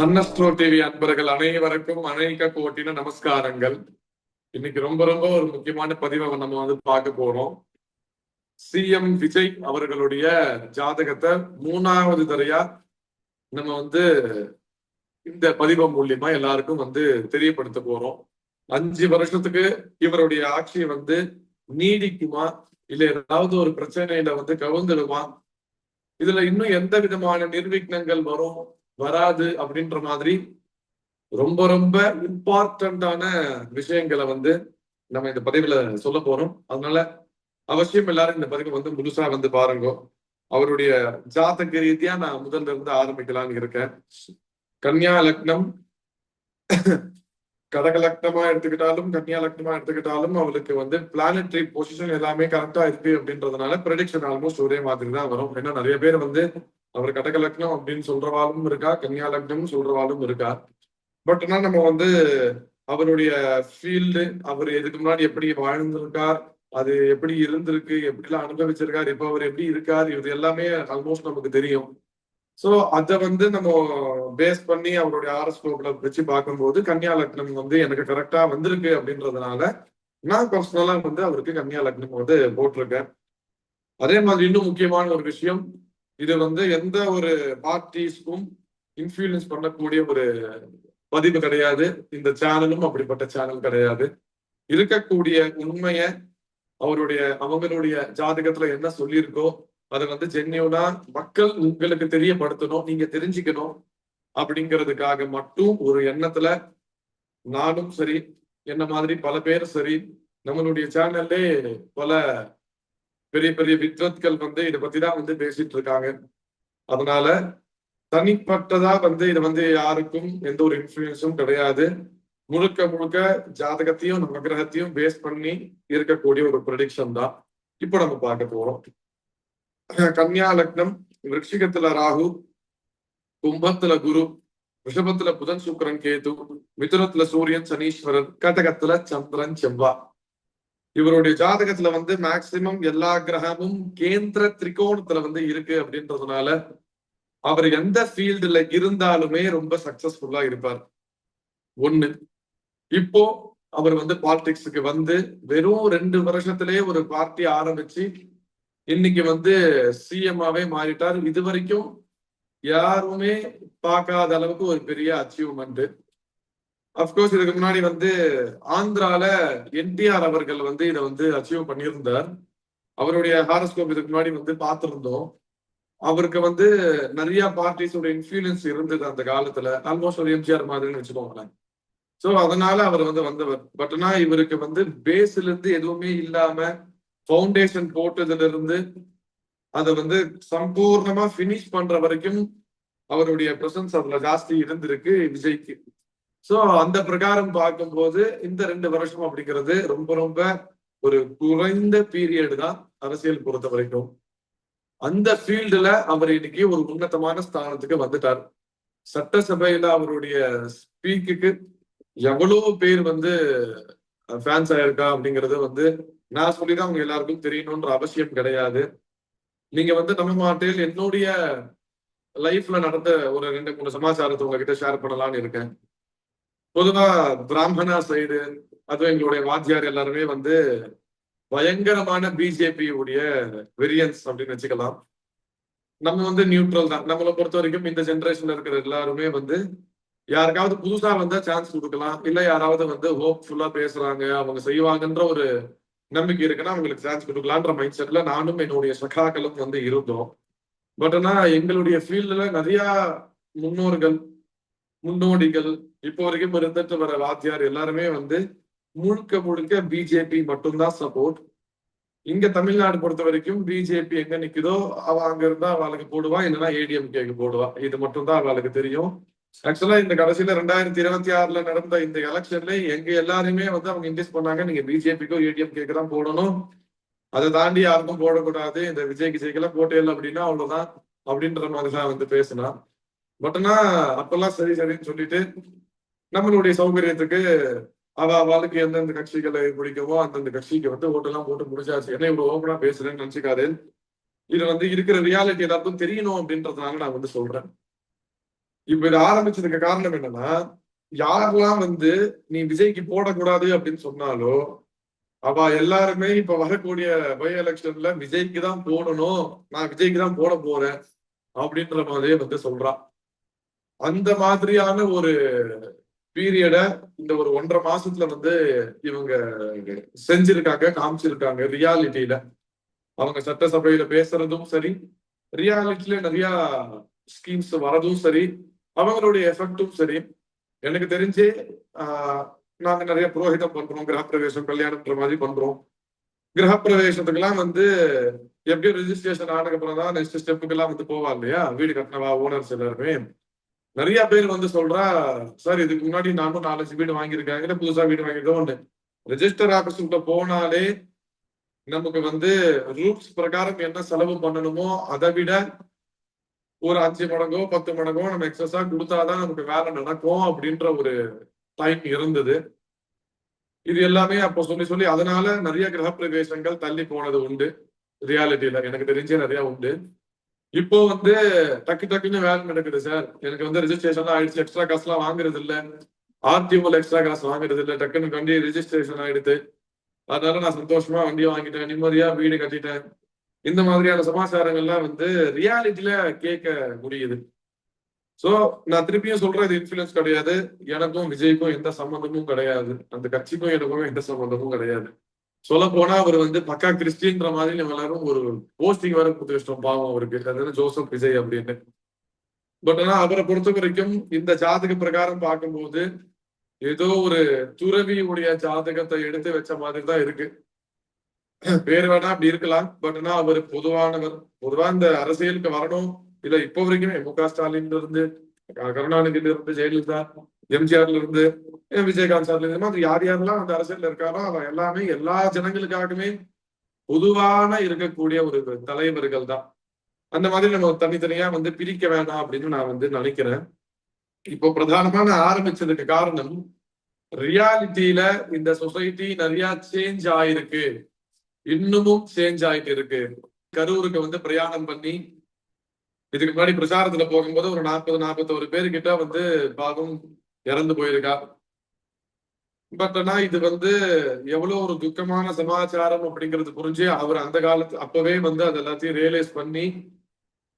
சன்னஸ்ட்ரோ TV அன்பர்கள் அனைவருக்கும் அநேக கோட்டின நமஸ்காரங்கள். இன்னைக்கு ரொம்ப ரொம்ப ஒரு முக்கியமான பதிவை நம்ம பார்க்க போறோம். சிஎம் விஜய் அவர்களுடைய ஜாதகத்தை 3வது தரையா நம்ம இந்த பதிவு மூலியமா எல்லாருக்கும் தெரியப்படுத்த போறோம். 5 வருஷத்துக்கு இவருடைய ஆட்சியை நீடிக்குமா, இல்ல ஏதாவது ஒரு பிரச்சனையில கவுந்துடுமா, இதுல இன்னும் எந்த விதமான நிர்விக்னங்கள் வரும் வராது அப்படின்ற மாதிரி ரொம்ப ரொம்ப இம்பார்ட்டன்டான விஷயங்களை நம்ம இந்த பதிவுல சொல்ல போறோம். அதனால அவசியம் எல்லாரும் இந்த பதிவு முழுசா பாருங்க. அவருடைய ஜாதக ரீதியா நான் முதல்ல இருந்து ஆரம்பிக்கலாம்னு இருக்கேன். கன்னியா லக்னம், கடக லக்னமா எடுத்துக்கிட்டாலும் கன்னியா லக்னமா எடுத்துக்கிட்டாலும் அவளுக்கு பிளானட்டரி பொசிஷன் எல்லாமே கரெக்டா இருக்கு அப்படின்றதுனால ப்ரெடிக்ஷன் ஆல்மோஸ்ட் ஒரே மாதிரி தான் வரும். ஏன்னா நிறைய பேர் அவர் கடக லக்னம் அப்படின்னு சொல்றவாளும் இருக்கா, கன்னியா லக்னம் சொல்றவாளும் இருக்கா. பட் ஆனா நம்ம அவருடைய ஃபீல்டு, அவர் எதுக்கு முன்னாடி எப்படி வாழ்ந்திருக்கார், அது எப்படி இருந்திருக்கு, எப்படிலாம் அனுபவிச்சிருக்கார், இப்ப அவர் எப்படி இருக்கார், இது எல்லாமே ஆல்மோஸ்ட் நமக்கு தெரியும். சோ அதை நம்ம பேஸ் பண்ணி அவருடைய ஆரோஸ்கோப்ல வச்சு பார்க்கும்போது கன்னியா லக்னம் எனக்கு கரெக்டா வந்திருக்கு அப்படின்றதுனால நான் பர்சனலா அவருக்கு கன்னியா லக்னம் போட்டிருக்கேன். அதே மாதிரி இன்னும் முக்கியமான ஒரு விஷயம், இது எந்த ஒரு பார்ட்டிஸ்க்கும் இன்ஃபுளுன்ஸ் பண்ணக்கூடிய ஒரு பதிவு கிடையாது. இந்த சேனலும் அப்படிப்பட்ட சேனல் கிடையாது. இருக்கக்கூடிய உண்மைய அவங்களுடைய ஜாதகத்துல என்ன சொல்லியிருக்கோ அதை ஜென்யூனா மக்கள் உங்களுக்கு தெரியப்படுத்தணும், நீங்க தெரிஞ்சுக்கணும் அப்படிங்கிறதுக்காக மட்டும் ஒரு எண்ணத்துல நானும் சரி, என்ன மாதிரி பல பேர் சரி, நம்மளுடைய சேனல்லே பல பெரிய பெரிய வித்வத்கள் இதை பத்தி தான் பேசிட்டு இருக்காங்க. அதனால தனிப்பட்டதா இது யாருக்கும் எந்த ஒரு இன்ஃபுளுன்ஸும் கிடையாது. முழுக்க முழுக்க ஜாதகத்தையும் நம்ம கிரகத்தையும் பேஸ் பண்ணி இருக்கக்கூடிய ஒரு ப்ரெடிக்ஷன் தான் இப்போ நம்ம பார்க்க போறோம். கன்னியா லக்னம், விருச்சிகத்துல ராகு, கும்பத்துல குரு, ரிஷபத்துல புதன் சுக்கிரன் கேது, மிதுனத்துல சூரியன் சனீஸ்வரன், கடகத்துல சந்திரன் செவ்வா. இவருடைய ஜாதகத்துல மேக்சிமம் எல்லா கிரகமும் கேந்திர திரிகோணத்துல இருக்கு அப்படின்றதுனால அவர் எந்த ஃபீல்டுல இருந்தாலுமே ரொம்ப சக்சஸ்ஃபுல்லா இருப்பார். ஒண்ணு. இப்போ அவர் பாலிடிக்ஸுக்கு வெறும் 2 வருஷத்திலேயே ஒரு பார்ட்டி ஆரம்பிச்சு இன்னைக்கு சிஎம்மாவே மாறிட்டார். இது வரைக்கும் யாருமே பார்க்காத அளவுக்கு ஒரு பெரிய அச்சீவ்மெண்ட். அப்கோர்ஸ் இதுக்கு முன்னாடி ஆந்திரால என்டிஆர் அவர்கள் இதை அச்சீவ் பண்ணியிருந்தார். அவருடைய ஹாரோஸ்கோப் இதுக்கு முன்னாடி பார்த்திருந்தோம். அவருக்கு நிறைய பார்ட்டிஸோட இன்ஃபுளுன்ஸ் இருந்தது அந்த காலத்துல, ஆல்மோஸ்ட் ஒரு எம்ஜிஆர் மாதிரின்னு வச்சுக்கோங்களேன். சோ அதனால அவர் வந்தவர். பட் ஆனா இவருக்கு பேஸ்ல இருந்து எதுவுமே இல்லாம ஃபவுண்டேஷன் போட்டதுல இருந்து அதை சம்பூர்ணமா பினிஷ் பண்ற வரைக்கும் அவருடைய பிரசன்ஸ் அதுல ஜாஸ்தி இருந்திருக்கு விஜய்க்கு. சோ அந்த பிரகாரம் பார்க்கும்போது இந்த 2 வருஷம் அப்படிங்கிறது ரொம்ப ரொம்ப ஒரு குறைந்த பீரியட் தான் அரசியல் பொறுத்த வரைக்கும். அந்த ஃபீல்டுல அவர் இன்னைக்கு ஒரு உன்னதமான ஸ்தானத்துக்கு வந்துட்டார். சட்டசபையில அவருடைய ஸ்பீக்குக்கு எவ்வளவு பேர் ஃபேன்ஸ் ஆயிருக்கா அப்படிங்கிறது நான் சொல்லிதான் அவங்க எல்லாருக்கும் தெரியணும்ன்ற அவசியம் கிடையாது. நீங்க நம்ப மாட்டேன், என்னுடைய லைஃப்ல நடந்த ஒரு 2-3 சமாச்சாரத்தை உங்ககிட்ட ஷேர் பண்ணலாம்னு இருக்கேன். பொதுவா பிராமணா சைடு, அதுவும் எங்களுடைய வாத்தியார் எல்லாருமே பயங்கரமான பிஜேபி உடைய வெரியன்ஸ் அப்படின்னு வச்சுக்கலாம். நம்ம நியூட்ரல் தான். நம்மளை பொறுத்த வரைக்கும் இந்த ஜெனரேஷன்ல இருக்கிற எல்லாருமே யாருக்காவது புதுசா சான்ஸ் கொடுக்கலாம், இல்ல யாராவது ஹோப்ஃபுல்லா பேசுறாங்க, அவங்க செய்வாங்கன்ற ஒரு நம்பிக்கை இருக்குன்னா அவங்களுக்கு சான்ஸ் கொடுக்கலான்ற மைண்ட் செட்ல நானும் என்னுடைய சகாக்களும் இருந்தோம். பட் ஆனா எங்களுடைய ஃபீல்டுல நிறைய முன்னோர்கள், முன்னோடிகள், இப்போ வரைக்கும் இருந்துட்டு வர வாத்தியார் எல்லாருமே முழுக்க முழுக்க பிஜேபி மட்டும்தான் சப்போர்ட். இங்க தமிழ்நாடு பொறுத்த வரைக்கும் பிஜேபி எங்க நிக்குதோ அவ அங்க இருந்தா அவளுக்கு போடுவா, இல்லைன்னா ஏடிஎம்கேக்கு போடுவா. இது மட்டும்தான் அவளுக்கு தெரியும். ஆக்சுவலா இந்த கடைசியில 2026 நடந்த இந்த எலெக்ஷன்ல எங்க எல்லாருமே அவங்க இன்டிஸ் பண்ணாங்க, நீங்க பிஜேபிக்கோ ஏடிஎம்கேக்கு தான் போடணும், அதை தாண்டி யாருக்கும் போடக்கூடாது, இந்த விஜய் கிஜய்க்கெல்லாம் போட்டே அப்படின்னா அவ்வளவுதான் அப்படின்ற மாதிரிதான் பேசினா. பட் ஆனா அப்பெல்லாம் சரி சரின்னு சொல்லிட்டு நம்மளுடைய சௌகரியத்துக்கு அவளுக்கு எந்தெந்த கட்சிகளை பிடிக்குமோ அந்தந்த கட்சிக்கு ஓட்டெல்லாம் போட்டு முடிச்சாச்சு. என்ன இவ்வளவு ஓப்பனா பேசுறேன்னு நினைச்சுக்காது. இது இருக்கிற ரியாலிட்டி எல்லாருக்கும் தெரியணும் அப்படின்றதுனால நான் சொல்றேன். இப்ப இதை ஆரம்பிச்சதுக்கு காரணம் என்னன்னா, யாரெல்லாம் வந்து நீ விஜய்க்கு போடக்கூடாது அப்படின்னு சொன்னாலோ அவ எல்லாருமே இப்ப வரக்கூடிய பை எலெக்ஷன்ல விஜய்க்கு தான் போடணும், நான் விஜய்க்கு தான் போட போறேன் அப்படின்ற மாதிரியே வந்து சொல்றா. அந்த மாதிரியான ஒரு பீரியட இந்த ஒரு 1.5 மாசத்துல வந்து இவங்க செஞ்சிருக்காங்க, காமிச்சிருக்காங்க. ரியாலிட்டியில அவங்க சட்டசபையில பேசுறதும் சரி, ரியாலிட்டியில நிறைய ஸ்கீம்ஸ் வரதும் சரி, அவங்களுடைய எஃபெக்டும் சரி. எனக்கு தெரிஞ்சு நாங்க நிறைய புரோகிதம் பண்றோம், கிரகப்பிரவேசம், கல்யாணம்ன்ற மாதிரி பண்றோம். கிரகப்பிரவேசத்துக்கெல்லாம் வந்து எப்படியும் ரெஜிஸ்ட்ரேஷன் ஆனதுக்கு அப்புறம் தான் நெக்ஸ்ட் ஸ்டெப்புக்கு எல்லாம் வந்து போவா இல்லையா, வீடு கட்டினவா ஓனர்ஸ் எல்லாருமே. நிறைய பேர் வந்து சொல்றா, சார் இதுக்கு முன்னாடி நானும் 4-5 வீடு வாங்கியிருக்காங்க, இல்ல புதுசா வீடு வாங்கியிருக்கோம். ரெஜிஸ்டர் ஆபீஸ்கிட்ட போனாலே நமக்கு வந்து ரூல்ஸ் பிரகாரம் என்ன செலவு பண்ணணுமோ அதை விட ஒரு 5 மடங்கோ 10 மடங்கோ நம்ம எக்ஸஸா கொடுத்தாதான் நமக்கு வேலை நடக்கும் அப்படின்ற ஒரு டைம் இருந்தது. இது எல்லாமே அப்போ சொல்லி சொல்லி அதனால நிறைய கிரகப்பிரவேசங்கள் தள்ளி போனது உண்டு. ரியாலிட்டியில எனக்கு தெரிஞ்சே நிறைய உண்டு. இப்போ வந்து டக்கு டக்குன்னு வேலை நடக்குது சார், எனக்கு வந்து ரெஜிஸ்ட்ரேஷன் ஆயிடுச்சு, எக்ஸ்ட்ரா காசு எல்லாம் வாங்குறது இல்ல, ஆர்டிஓல எக்ஸ்ட்ரா காசு வாங்குறது இல்ல, டக்குன்னு வண்டி ரெஜிஸ்ட்ரேஷன் ஆயிடுது, அதனால நான் சந்தோஷமா வண்டியை வாங்கிட்டேன், நிம்மதியா வீடு கட்டிட்டேன். இந்த மாதிரியான சமாச்சாரங்கள்லாம் வந்து ரியாலிட்டியில கேட்க முடியுது. சோ நான் திருப்பியும் சொல்றேன், இது இன்ஃபுளுன்ஸ் கிடையாது. எனக்கும் விஜய்க்கும் எந்த சம்பந்தமும் கிடையாது, அந்த கட்சிக்கும் எனக்கும் எந்த சம்பந்தமும் கிடையாது. சொல்ல போனா அவர் வந்து பக்கா கிறிஸ்டின்ற மாதிரி நம்ம எல்லாரும் ஒரு போஸ்டிங் வேற கொடுத்து வச்சிட்டோம் பாவம் அவருக்கு, அது ஜோசப் விஜய் அப்படின்னு. பட் ஆனா அவரை பொறுத்த வரைக்கும் இந்த ஜாதக பிரகாரம் பார்க்கும்போது ஏதோ ஒரு துறவியுடைய ஜாதகத்தை எடுத்து வச்ச மாதிரி தான் இருக்கு. பேர் வேணா அப்படி இருக்கலாம், பட் ஆனா அவர் பொதுவானவர். பொதுவா இந்த அரசியலுக்கு வரணும், இல்ல இப்போ வரைக்குமே மு.க.ஸ்டாலின்ல இருந்து, கருணாநிதியில இருந்து, ஜெயலலிதா, எம்ஜிஆர்ல இருந்து, விஜயகாந்த் சார்ல இந்த மாதிரி யார் யாரெல்லாம் அந்த அரசியல்ல இருக்காரோ அவ எல்லாமே எல்லா ஜனங்களுக்காகவே பொதுவான இருக்கக்கூடிய ஒரு தலைவர்கள் தான். அந்த மாதிரி நம்ம தனித்தனியா வந்து பிரிக்க வேணாம் அப்படின்னு நான் வந்து நினைக்கிறேன். இப்போ பிரதானமான ஆரம்பிச்சதுக்கு காரணம் ரியாலிட்டியில இந்த சொசைட்டி நிறைய சேஞ்ச் ஆயிருக்கு, இன்னமும் சேஞ்ச் ஆயிட்டு இருக்கு. கரூருக்கு வந்து பிரயாணம் பண்ணி இதுக்கு முன்னாடி பிரச்சாரத்துல போகும்போது ஒரு 40-41 பேரு கிட்ட வந்து பாவம் இறந்து போயிருக்கா. பட் ஆனா இது வந்து எவ்வளவு ஒரு துக்கமான சமாச்சாரம் அப்படிங்கிறது புரிஞ்சு அவர் அந்த காலத்து அப்பவே வந்து அது எல்லாத்தையும் ரியலைஸ் பண்ணி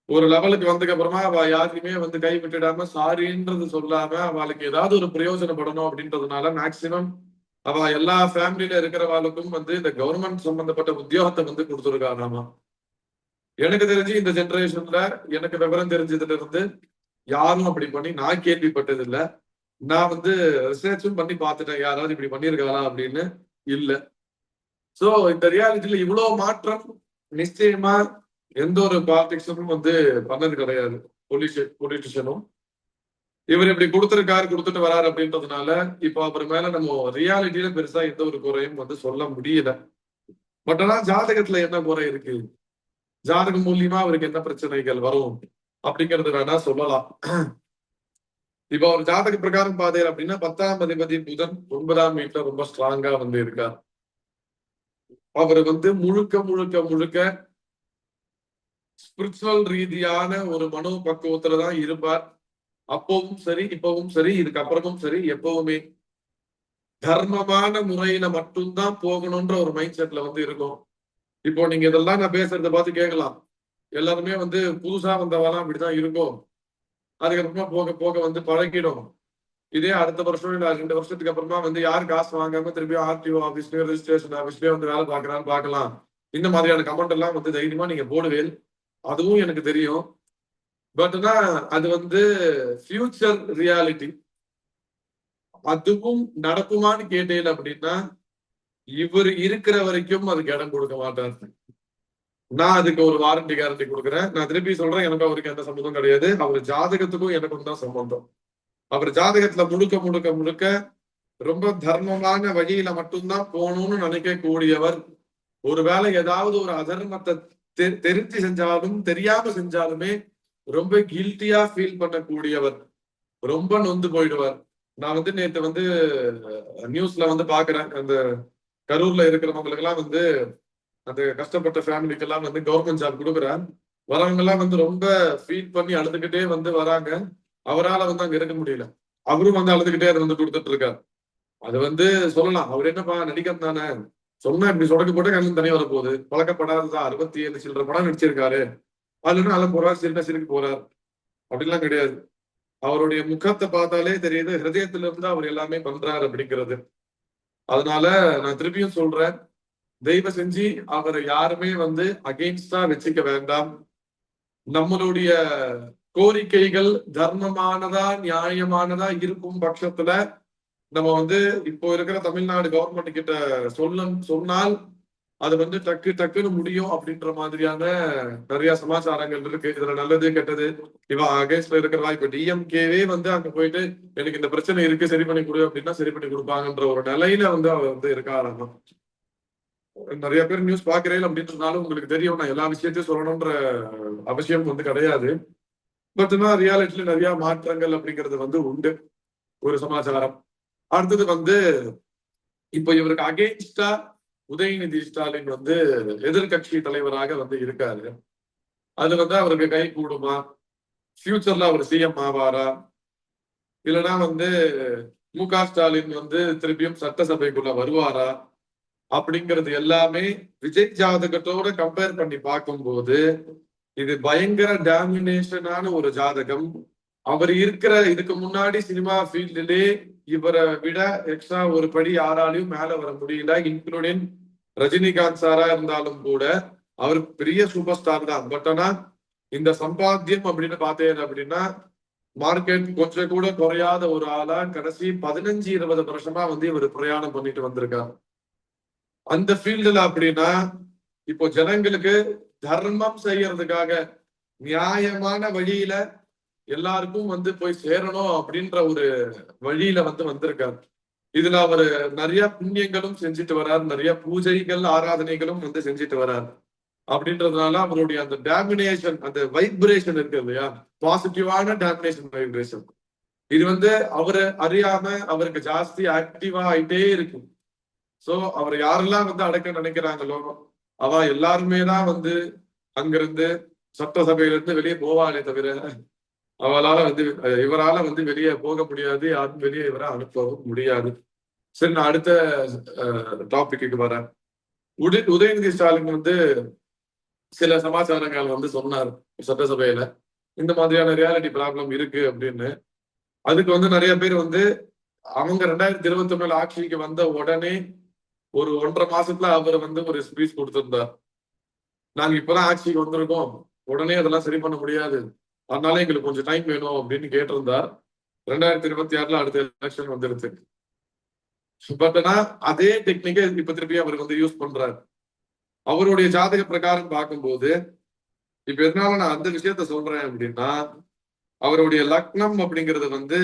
ஒரு லெவலுக்கு வந்ததுக்கு அப்புறமா அவ யாருக்குமே வந்து கை விட்டுடாம சாரின்றது சொல்லாம அவளுக்கு ஏதாவது ஒரு பிரயோஜனப்படணும் அப்படின்றதுனால மேக்சிமம் அவ எல்லா ஃபேமிலியில இருக்கிறவாளுக்கும் வந்து இந்த கவர்மெண்ட் சம்பந்தப்பட்ட உத்தியோகத்தை வந்து கொடுத்துருக்காராமா. எனக்கு தெரிஞ்சு இந்த ஜெனரேஷன்ல எனக்கு விவரம் தெரிஞ்சதுல இருந்து யாரும் அப்படி பண்ணி நான் கேள்விப்பட்டது இல்ல. நான் வந்து ரிசர்ச்சும் பண்ணி பார்த்துட்டேன், யாராவது இப்படி பண்ணியிருக்காளா அப்படின்னு. இல்ல. சோ இந்த ரியாலிட்டியில இவ்வளவு மாற்றம் நிச்சயமா எந்த ஒரு பாலிடிக்ஸும் வந்து பண்ணது கிடையாது. பொலிட்டிஷியனும் இவர் இப்படி கொடுத்துட்டு வராரு அப்படின்றதுனால இப்போ அவர் மேல நம்ம ரியாலிட்டியில பெருசா எந்த ஒரு குறையும் வந்து சொல்ல முடியல. பட் ஆனா ஜாதகத்துல என்ன குறை இருக்கு, ஜாதகம் மூலியமா அவருக்கு என்ன பிரச்சனைகள் வரும் அப்படிங்கறது வேணா சொல்லலாம். இப்ப அவர் ஜாதக பிரகாரம் பாத்தீங்க அப்படின்னா 10ஆம் அதிபதி புதன் 9ஆம் வீட்டுல ரொம்ப ஸ்ட்ராங்கா வந்து இருக்கார். அவர் வந்து முழுக்க முழுக்க முழுக்க ஸ்பிரிச்சுவல் ரீதியான ஒரு மனோ பக்குவத்துலதான் இருப்பார். அப்பவும் சரி, இப்பவும் சரி, இதுக்கப்புறமும் சரி, எப்பவுமே தர்மமான முறையில மட்டும்தான் போகணும்ன்ற ஒரு மைண்ட் செட்ல வந்து இருக்கும். இப்போ நீங்க இதெல்லாம் நான் பேசுறத பார்த்து கேட்கலாம், எல்லாருமே வந்து புதுசா வந்தவாலாம் அப்படிதான் இருக்கும், அதுக்கப்புறமா போக போக வந்து பழகிடும். இதே அடுத்த வருஷம் இல்ல 2 வருஷத்துக்கு அப்புறமா வந்து யார் காசு வாங்காம திருப்பி ஆர்டிஓ ஆபீஸ்லயோ ரெஜிஸ்ட்ரேஷன் ஆபீஸ்லயோ வந்து வேலை பார்க்கறான்னு பார்க்கலாம். இந்த மாதிரியான கமெண்ட் எல்லாம் வந்து தைரியமா நீங்க போடுவேன், அதுவும் எனக்கு தெரியும். பட் அது வந்து ஃபியூச்சர் ரியாலிட்டி. அதுவும் நடக்குமான்னு கேட்டேன் அப்படின்னா இவர் இருக்கிற வரைக்கும் அதுக்கு இடம் கொடுக்க மாட்டார். நான் அதுக்கு ஒரு வாரண்டி கேரண்டி கொடுக்குறேன். நான் திருப்பி சொல்றேன், எனக்கு அவருக்கு எந்த சம்பந்தம் கிடையாது. அவர் ஜாதகத்துக்கும் எனக்கும் தான் சம்பந்தம். அவர் ஜாதகத்துல முழுக்க முழுக்க முழுக்க ரொம்ப தர்மமான வழியில மட்டும்தான் போகணும்னு நினைக்கக்கூடியவர். ஒருவேளை ஏதாவது ஒரு அதர்மத்தை தெரிஞ்சு செஞ்சாலும் தெரியாம செஞ்சாலுமே ரொம்ப கில்ட்டியா ஃபீல் பண்ணக்கூடியவர், ரொம்ப நொந்து போயிடுவார். நான் வந்து நேற்று வந்து நியூஸ்ல வந்து பாக்குறேன், அந்த கரூர்ல இருக்கிறவங்களுக்கு எல்லாம் வந்து அந்த கஷ்டப்பட்ட ஃபேமிலிக்கு எல்லாம் வந்து கவர்மெண்ட் ஜாப் கொடுக்குறேன். வரவங்க எல்லாம் வந்து ரொம்ப ஃபீல் பண்ணி அழுதுகிட்டே வந்து வராங்க. அவரால் வந்து அங்க இருக்க முடியல. அவரும் வந்து அழுதுகிட்டே அதை வந்து கொடுத்துட்டு இருக்காரு. அது வந்து சொல்லலாம், அவர் என்னப்பா நடிகர் தானே, சொன்னா இப்படி சொடக்கு போட்டு கண்ணு தனியா வர போகுது, பழக்கப்படாததா 67 சில்லற படம் நடிச்சிருக்காரு, அதுல அழ போறார், சிரிக்க போறார், அப்படிலாம் கிடையாது. அவருடைய முகத்தை பார்த்தாலே தெரியுது, ஹிருதயத்துல இருந்து அவர் எல்லாமே பண்றாரு அப்படிங்கிறது. அதனால நான் திருப்பியும் சொல்றேன், தெய்வ செஞ்சு அவரை யாருமே வந்து அகெயின்ஸ்டா வச்சுக்க வேண்டாம். நம்மளுடைய கோரிக்கைகள் தர்மமானதா நியாயமானதா இருக்கும் பட்சத்துல நம்ம வந்து இப்போ இருக்கிற தமிழ்நாடு கவர்மெண்ட் கிட்ட சொன்னால் அது வந்து டக்குன்னு முடியும் அப்படின்ற மாதிரியான நிறைய சமாச்சாரங்கள் இருக்கு. இதுல நல்லது கெட்டது இவன் அகேன்ஸ்ட்ல இருக்கிறதா, இப்ப டிஎம்கேவே வந்து அங்க போயிட்டு எனக்கு இந்த பிரச்சனை இருக்கு சரி பண்ணி கொடு அப்படின்னா சரி பண்ணி கொடுப்பாங்கன்ற ஒரு நிலையில வந்து அவர் வந்து இருக்காராம். நிறைய பேர் நியூஸ் பாக்குறேன் அப்படின்றதுனால உங்களுக்கு தெரியும், நான் எல்லா விஷயத்தையும் சொல்லணும்ன்ற அவசியம் வந்து கிடையாது. பட் ரியாலிட்டியில நிறைய மாற்றங்கள் அப்படிங்கிறது வந்து உண்டு. ஒரு சமாச்சாரம். அடுத்தது வந்து இப்ப இவருக்கு அகேன்ஸ்டா உதயநிதி ஸ்டாலின் வந்து எதிர்கட்சி தலைவராக வந்து இருக்காரு. அது வந்து அவருக்கு கை கூடுமா, ஃபியூச்சர்ல அவர் சிஎம் ஆவாரா, இல்லைன்னா வந்து மு.க. ஸ்டாலின் வந்து திருப்பியும் சட்டசபைக்குள்ள வருவாரா அப்படிங்கிறது எல்லாமே விஜய் ஜாதகத்தோட கம்பேர் பண்ணி பார்க்கும்போது இது பயங்கர டாமினேஷனான ஒரு ஜாதகம். அவர் இருக்கிற இதுக்கு முன்னாடி சினிமா ஃபீல்டிலே இவரை விட எக்ஸ்ட்ரா ஒரு படி யாராலையும் மேல வர முடியல, இன்க்ளூடிங் ரஜினிகாந்த் சாரா இருந்தாலும் கூட. அவர் பெரிய சூப்பர் ஸ்டார் தான். பட் ஆனா இந்த சம்பாத்தியம் அப்படின்னு பார்த்தேன் அப்படின்னா மார்க்கெட் கொஞ்சம் கூட குறையாத ஒரு ஆளா கடைசி 15-20 வருஷமா வந்து இவர் பிரயாணம் பண்ணிட்டு வந்திருக்காரு அந்த ஃபீல்டுல. அப்படின்னா இப்போ ஜனங்களுக்கு தர்மம் செய்யறதுக்காக நியாயமான வழியில எல்லாருக்கும் வந்து போய் சேரணும் அப்படின்ற ஒரு வழியில வந்து வந்திருக்காரு. இதுல அவரு நிறைய புண்ணியங்களும் செஞ்சுட்டு வர்றாரு, நிறைய பூஜைகள் ஆராதனைகளும் வந்து செஞ்சுட்டு வர்றாரு. அப்படின்றதுனால அவருடைய அந்த டாமினேஷன், அந்த வைப்ரேஷன் இருக்கு இல்லையா, பாசிட்டிவான டாமினேஷன் வைப்ரேஷன், இது வந்து அவரு அறியாம அவருக்கு ஜாஸ்தி ஆக்டிவா ஆயிட்டே இருக்கும். சோ அவர் யாரெல்லாம் வந்து அடக்க நினைக்கிறாங்களோ அவ எல்லாருமே தான் வந்து அங்கிருந்து சட்டசபையில இருந்து வெளியே போவானே தவிர அவளால வந்து இவரால வந்து வெளியே போக முடியாது, யாரும் வெளியே இவரை அனுப்பவும் முடியாது. சரி, நான் அடுத்த டாபிக்கு வரேன். உதயநிதி ஸ்டாலின் வந்து சில சமாச்சாரங்கள் வந்து சொன்னார் சட்டசபையில, இந்த மாதிரியான ரியாலிட்டி ப்ராப்ளம் இருக்கு அப்படின்னு. அதுக்கு வந்து நிறைய பேர் வந்து அவங்க 2021 ஆட்சிக்கு வந்த உடனே ஒரு 1.5 மாசத்துல அவர் வந்து ஒரு ஸ்பீச் கொடுத்திருந்தார். நாங்க இப்பதான் ஆட்சிக்கு வந்திருக்கோம், உடனே அதெல்லாம் சரி பண்ண முடியாது, அதனால எங்களுக்கு கொஞ்சம் டைம் வேணும் அப்படின்னு கேட்டிருந்தார். 2026 அடுத்த எலெக்ஷன் வந்துருச்சு. பட் ஆனா அதே டெக்னிக்கை இப்ப திருப்பி அவர் வந்து யூஸ் பண்றாரு. அவருடைய ஜாதக பிரகாரம் பார்க்கும்போது இப்ப எதனால நான் அந்த விஷயத்த சொல்றேன் அப்படின்னா, அவருடைய லக்னம் அப்படிங்கிறது வந்து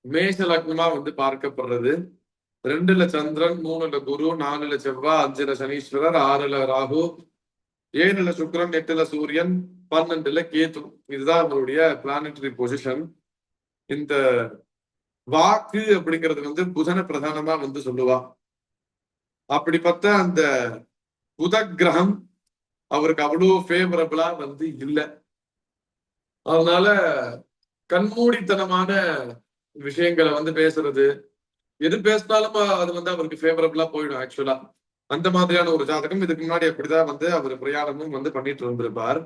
மேஷ லக்னமா வந்து பார்க்கப்படுறது. 2ல சந்திரன், 3ல குரு, 4ல செவ்வாய், 5ல சனீஸ்வரர், 6ல ராகு, 7ல சுக்கிரன், 8ல சூரியன், 12ல கேது. இதுதான் அவருடைய பிளானட்டரி பொசிஷன். இந்த வாக்கு அப்படிங்கிறது வந்து புதன பிரதானமா வந்து சொல்லுவா. அப்படிப்பட்ட அந்த புத கிரகம் அவருக்கு அவ்வளவு ஃபேவரபிளா வந்து இல்லை. அதனால கண்மூடித்தனமான விஷயங்களை வந்து பேசுறது, எது பேசினாலும் அது வந்து அவருக்கு ஃபேவரபிளா போயிடும் ஆக்சுவலா. அந்த மாதிரியான ஒரு ஜாதகம். இதுக்கு முன்னாடி அப்படிதான் வந்து அவர் பிரயாணமும் வந்து பண்ணிட்டு இருந்திருப்பார்.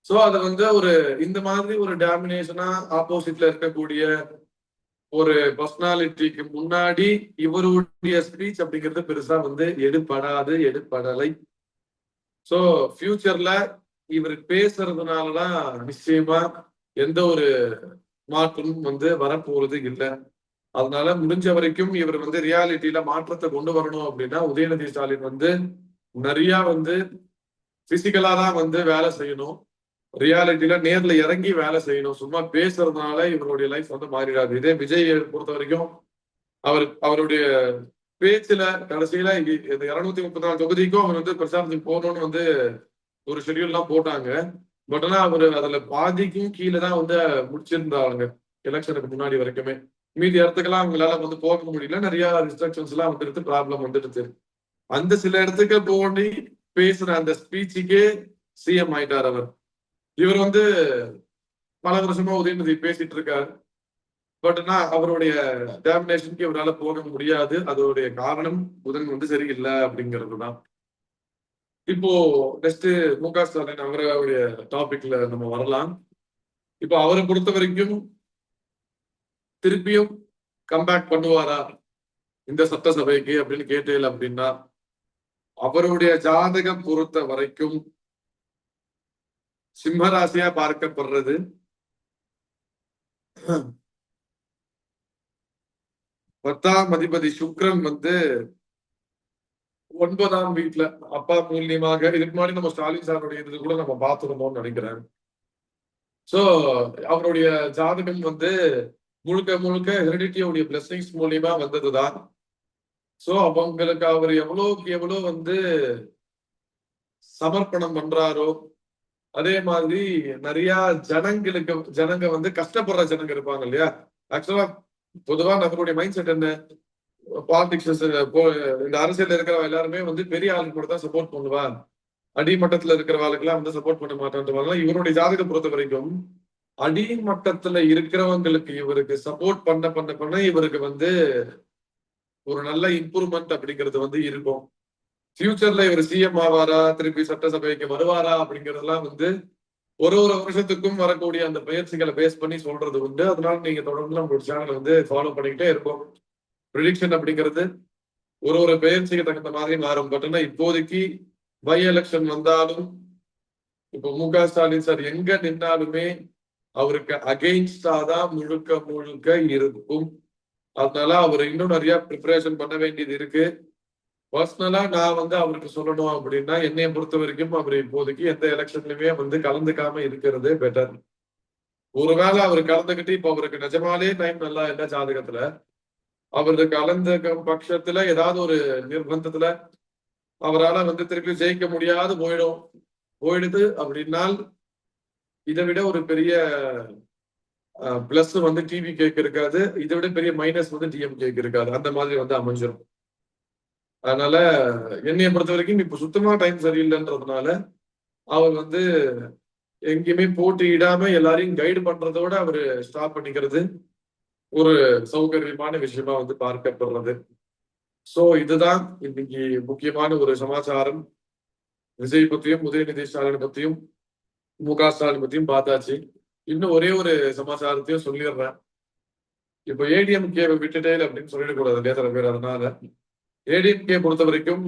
சோ அது வந்து ஒரு இந்த மாதிரி ஒரு டாமினேஷனா ஆப்போசிட்ல இருக்கக்கூடிய ஒரு பர்சனாலிட்டிக்கு முன்னாடி இவருடைய ஸ்பீச் அப்படிங்கிறது பெருசா வந்து எடுப்படலை. சோ ஃபியூச்சர்ல இவர் பேசுறதுனாலதான் நிச்சயமா எந்த ஒரு மாற்றமும் வந்து வரப்போறது இல்லை. அதனால முடிஞ்ச வரைக்கும் இவர் வந்து ரியாலிட்டியில மாற்றத்தை கொண்டு வரணும் அப்படின்னா உதயநிதி ஸ்டாலின் வந்து நிறைய வந்து பிசிக்கலா தான் வந்து வேலை செய்யணும், ரியாலிட்டியில நேர்ல இறங்கி வேலை செய்யணும். சும்மா பேசுறதுனால இவருடைய லைஃப் வந்து மாறிடாது. இதே விஜய் பொறுத்த வரைக்கும் அவருடைய பேச்சுல கடைசியில இந்த 234 தொகுதிக்கும் அவர் வந்து பிரச்சாரத்துக்கு போகணும்னு வந்து ஒரு ஷெட்யூல் எல்லாம் போட்டாங்க. பட் ஆனா அவரு அதுல பாதிக்கும் கீழே தான் வந்து முடிச்சிருந்தாங்க எலெக்ஷனுக்கு முன்னாடி வரைக்குமே. மீதி இடத்துக்கெல்லாம் அவங்களால வந்து போக முடியல, நிறைய ரிஸ்ட்ரிக்ஷன்ஸ் எல்லாம் வந்துடுது, ப்ராப்ளம் வந்துடுது. அந்த சில இடத்துக்கு போய் பேசுற அந்த ஸ்பீச்சுக்கே சிஎம் ஆயிட்டார் அவர். இவர் வந்து பல வருஷமா உதயநிதி பேசிட்டு இருக்காரு. பட் ஆனா அவருடைய டேமினேஷனுக்கு இவரால போக முடியாது. அதோடைய காரணம் புதன் வந்து சரியில்லை அப்படிங்கிறதுதான். இப்போ நெக்ஸ்ட் மு.க. ஸ்டாலின் அவருடைய டாபிக்ல நம்ம வரலாம். இப்போ அவரை பொறுத்த வரைக்கும் திருப்பியும் கம்பேக் பண்ணுவாரா இந்த சட்டசபைக்கு அப்படின்னு கேட்டேன் அப்படின்னா, அவருடைய ஜாதகம் பொறுத்த வரைக்கும் சிம்மராசியா பார்க்கப்படுறது 10ஆம் அதிபதி சுக்கிரன் வந்து 9ஆம் வீட்டுல அப்பா மூலியமாக, இதுக்கு முன்னாடி நம்ம ஸ்டாலின் சாருடைய இது கூட நம்ம பார்த்துருந்தோம்னு நினைக்கிறேன். சோ அவருடைய ஜாதகம் வந்து முழுக்க முழுக்க ஹெரிடிட்டியோடைய பிளெஸிங்ஸ் மூலியமா வந்ததுதான். சோ அவங்களுக்கு அவர் எவ்வளவுக்கு எவ்வளவு வந்து சமர்ப்பணம் பண்றாரோ, அதே மாதிரி நிறைய ஜனங்க வந்து கஷ்டப்படுற ஜனங்க இருப்பாங்க இல்லையா. ஆக்சுவலா பொதுவா நம்மளுடைய மைண்ட் செட் என்ன, பாலிடிக்ஸ் இந்த அரசியல் இருக்கிற எல்லாருமே வந்து பெரிய ஆளுக்கு கூட தான் சப்போர்ட் பண்ணுவா, அடிமட்டத்துல இருக்கிறவர்களுக்கு வந்து சப்போர்ட் பண்ண மாட்டான். இவருடைய ஜாதகத்தை பொறுத்த வரைக்கும் அடிமட்டத்துல இருக்கிறவங்களுக்கு இவருக்கு சப்போர்ட் பண்ண இவருக்கு வந்து ஒரு நல்ல இம்ப்ரூவ்மெண்ட் அப்படிங்கிறது வந்து இருக்கும். ஃபியூச்சர்ல இவர் சிஎம் ஆவாரா, திருப்பி சட்டசபைக்கு வருவாரா அப்படிங்கறதெல்லாம் வந்து ஒரு வருஷத்துக்கும் வரக்கூடிய அந்த பயிற்சிகளை பேஸ் பண்ணி சொல்றது உண்டு. அதனால நீங்க தொடர்ந்து நம்மளோட சேனலை வந்து ஃபாலோ பண்ணிக்கிட்டே இருக்கோம். ப்ரிடிக்ஷன் அப்படிங்கிறது ஒரு பயிற்சிக்கு தகுந்த மாதிரி மாறும். பட் ஆனா இப்போதைக்கு பை எலெக்ஷன் வந்தாலும், இப்போ மு.க. ஸ்டாலின் சார் எங்க நின்னாலுமே அவருக்கு அகெயின்ஸ்டா தான் முழுக்க முழுக்க இருக்கும். அதனால அவர் இன்னும் நிறைய ப்ரிப்பரேஷன் பண்ண வேண்டியது இருக்கு. பர்சனலா நான் வந்து அவருக்கு சொல்லணும் அப்படின்னா, என்னைய பொறுத்த வரைக்கும் அவர் இப்போதைக்கு எந்த எலெக்ஷன்லயுமே வந்து கலந்துக்காம இருக்கிறது பெட்டர். ஒருவேளை அவர் கலந்துகிட்டு இப்ப அவருக்கு நிஜமாலே டைம் நல்லா இல்ல ஜாதகத்துல, அவருக்கு கலந்துக்க பட்சத்துல ஏதாவது ஒரு நிர்பந்தத்துல அவரால் வந்து திருப்பி ஜெயிக்க முடியாது போயிடுது அப்படின்னால், இதை விட ஒரு பெரிய பிளஸ் வந்து டிவி கேக்கு இருக்காது, இதை விட பெரிய மைனஸ் வந்து டிஎம் கேக்கு இருக்காது. அந்த மாதிரி வந்து அமைஞ்சிடும். அதனால என்னைய பொறுத்த வரைக்கும் இப்ப சுத்தமா டைம் சரியில்லைன்றதுனால அவர் வந்து எங்கேயுமே போட்டியிடாம எல்லாரையும் கைடு பண்றதோட அவரு ஸ்டாப் பண்ணிக்கிறது ஒரு சௌகரியமான விஷயமா வந்து பார்க்கப்படுறது. சோ இதுதான் இன்னைக்கு முக்கியமான ஒரு சமாச்சாரம். விஜய் பத்தியும், உதயநிதி ஸ்டாலின் பத்தியும், மு.க. ஸ்டாலின் பத்தியும் பார்த்தாச்சு. இன்னும் ஒரே ஒரு சமாச்சாரத்தையும் சொல்லிடுறேன். இப்போ ஏடிஎம்கே விட்டுட்டே அப்படின்னு சொல்லிடக்கூடாது இல்லையா சில பேர். அதனால ஏடிஎம்கே பொறுத்த வரைக்கும்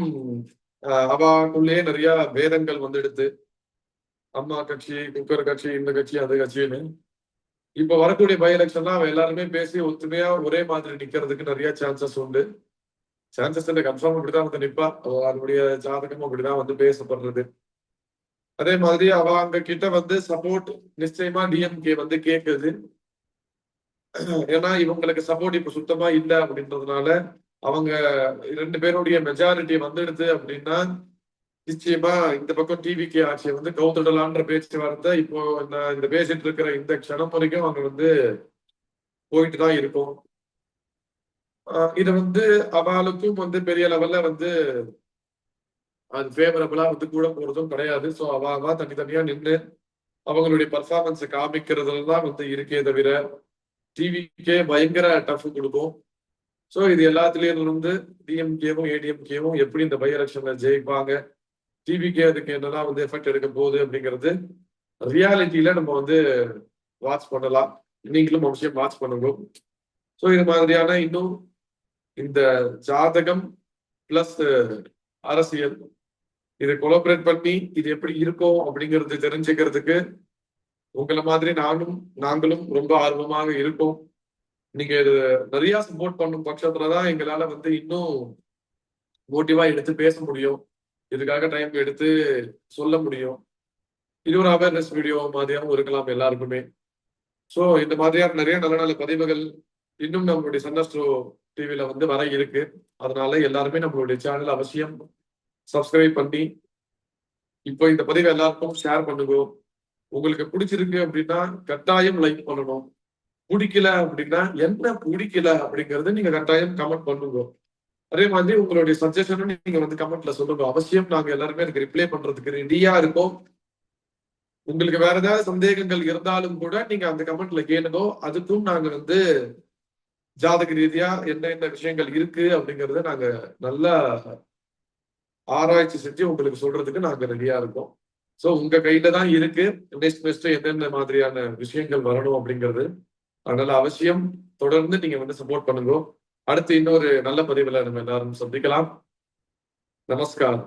அவாக்குள்ளேயே நிறைய பேதங்கள் வந்து எடுத்து, அம்மா கட்சி, குக்கர் கட்சி, இந்த கட்சி, அந்த கட்சின்னு இப்ப வரக்கூடிய பை எலெக்ஷன்லாம் அவன் எல்லாருமே பேசி ஒத்துமையா ஒரே மாதிரி நிக்கிறதுக்கு நிறைய சான்சஸ் உண்டு. சான்சஸ் கன்ஃபார்ம் அப்படிதான் வந்து நிப்பா. அதனுடைய ஜாதகம் அப்படிதான் வந்து பேசப்படுறது. அதே மாதிரி அவ அங்க கிட்ட வந்து சப்போர்ட் நிச்சயமா டிஎம்கே வந்து கேட்குது. ஏன்னா இவங்களுக்கு சப்போர்ட் இப்ப சுத்தமா இல்லை அப்படின்றதுனால அவங்க 2 பேருடைய மெஜாரிட்டி வந்துடுது அப்படின்னா, நிச்சயமா இந்த பக்கம் டிவிகே ஆட்சியை வந்து கவுத்துடலான்ற பேச்சுவார்த்தை இப்போ நான் இந்த பேசிட்டு இருக்கிற இந்த க்ஷணம் வரைக்கும் அவங்க வந்து போயிட்டு தான் இருக்கும். இது வந்து அவளுக்கும் வந்து பெரிய லெவல்ல வந்து அது ஃபேவரபிளா வந்து கூட போறதும் கிடையாது. ஸோ அவ தனித்தனியா நின்று அவங்களுடைய பர்ஃபார்மன்ஸ் காமிக்கிறதுல தான் வந்து இருக்கே தவிர டிவிக்கே பயங்கர டஃப் கொடுக்கும். ஸோ இது எல்லாத்துலயும் இருந்து டிஎம்கேவும் ஏடிஎம்கேவும் எப்படி இந்த பை எலெக்ஷன்ல ஜெயிப்பாங்க, டிவிக்கே அதுக்கு என்னதான் வந்து எஃபெக்ட் எடுக்க போகுது அப்படிங்கிறது ரியாலிட்டியில நம்ம வந்து வாட்ச் பண்ணலாம். நீங்களும் அவசியம் வாட்ச் பண்ணுங்க. ஸோ இது மாதிரியான இன்னும் இந்த ஜாதகம் பிளஸ் அரசியல் இதை கொலாபரேட் பண்ணி இது எப்படி இருக்கும் அப்படிங்கிறது தெரிஞ்சுக்கிறதுக்கு உங்களை மாதிரி நாங்களும் ரொம்ப ஆர்வமாக இருக்கோம். நீங்க இது நிறைய சப்போர்ட் பண்ணும் பட்சத்துலதான் எங்களால வந்து இன்னும் மோட்டிவா எடுத்து பேச முடியும், இதுக்காக டைம் எடுத்து சொல்ல முடியும். இது ஒரு அவேர்னஸ் வீடியோ மாதிரியாகவும் இருக்கலாம் எல்லாருக்குமே. ஸோ இந்த மாதிரியான நிறைய நல்ல நல்ல பதிவுகள் இன்னும் நம்மளுடைய சன்னஸ்ட்ரோ டிவில வந்து வர இருக்கு. அதனால எல்லாருமே நம்மளுடைய சேனல் அவசியம் சப்ஸ்கிரைப் பண்ணி இப்போ இந்த பதிவை எல்லாருக்கும் ஷேர் பண்ணுங்க. உங்களுக்கு பிடிச்சிருக்கு அப்படின்னா கட்டாயம் லைக் பண்ணணும். பிடிக்கல அப்படின்னா என்ன பிடிக்கல அப்படிங்கறது நீங்க கட்டாயம் கமெண்ட் பண்ணுங்க. அதே மாதிரி உங்களுடைய சஜஷனும் நீங்க வந்து கமெண்ட்ல சொல்லுங்க. அவசியம் நாங்க எல்லாருமே அதுக்கு ரிப்ளை பண்றதுக்கு ரெடியா இருக்கோம். உங்களுக்கு வேற ஏதாவது சந்தேகங்கள் இருந்தாலும் கூட நீங்க அந்த கமெண்ட்ல கேளுங்க. அதுக்கும் நாங்க வந்து ஜாதக ரீதியா என்ன விஷயங்கள் இருக்கு அப்படிங்கறத நாங்க நல்லா ஆராய்ச்சி செஞ்சு உங்களுக்கு சொல்றதுக்கு நாங்க ரெடியா இருக்கோம். சோ உங்க கையில தான் இருக்கு நெக்ஸ்ட் என்னென்ன மாதிரியான விஷயங்கள் வரணும் அப்படிங்கிறது. அதனால அவசியம் தொடர்ந்து நீங்க வந்து சப்போர்ட் பண்ணுங்க. அடுத்து இன்னொரு நல்ல பதிவுல நம்ம எல்லாரும் சந்திக்கலாம். நமஸ்காரம்.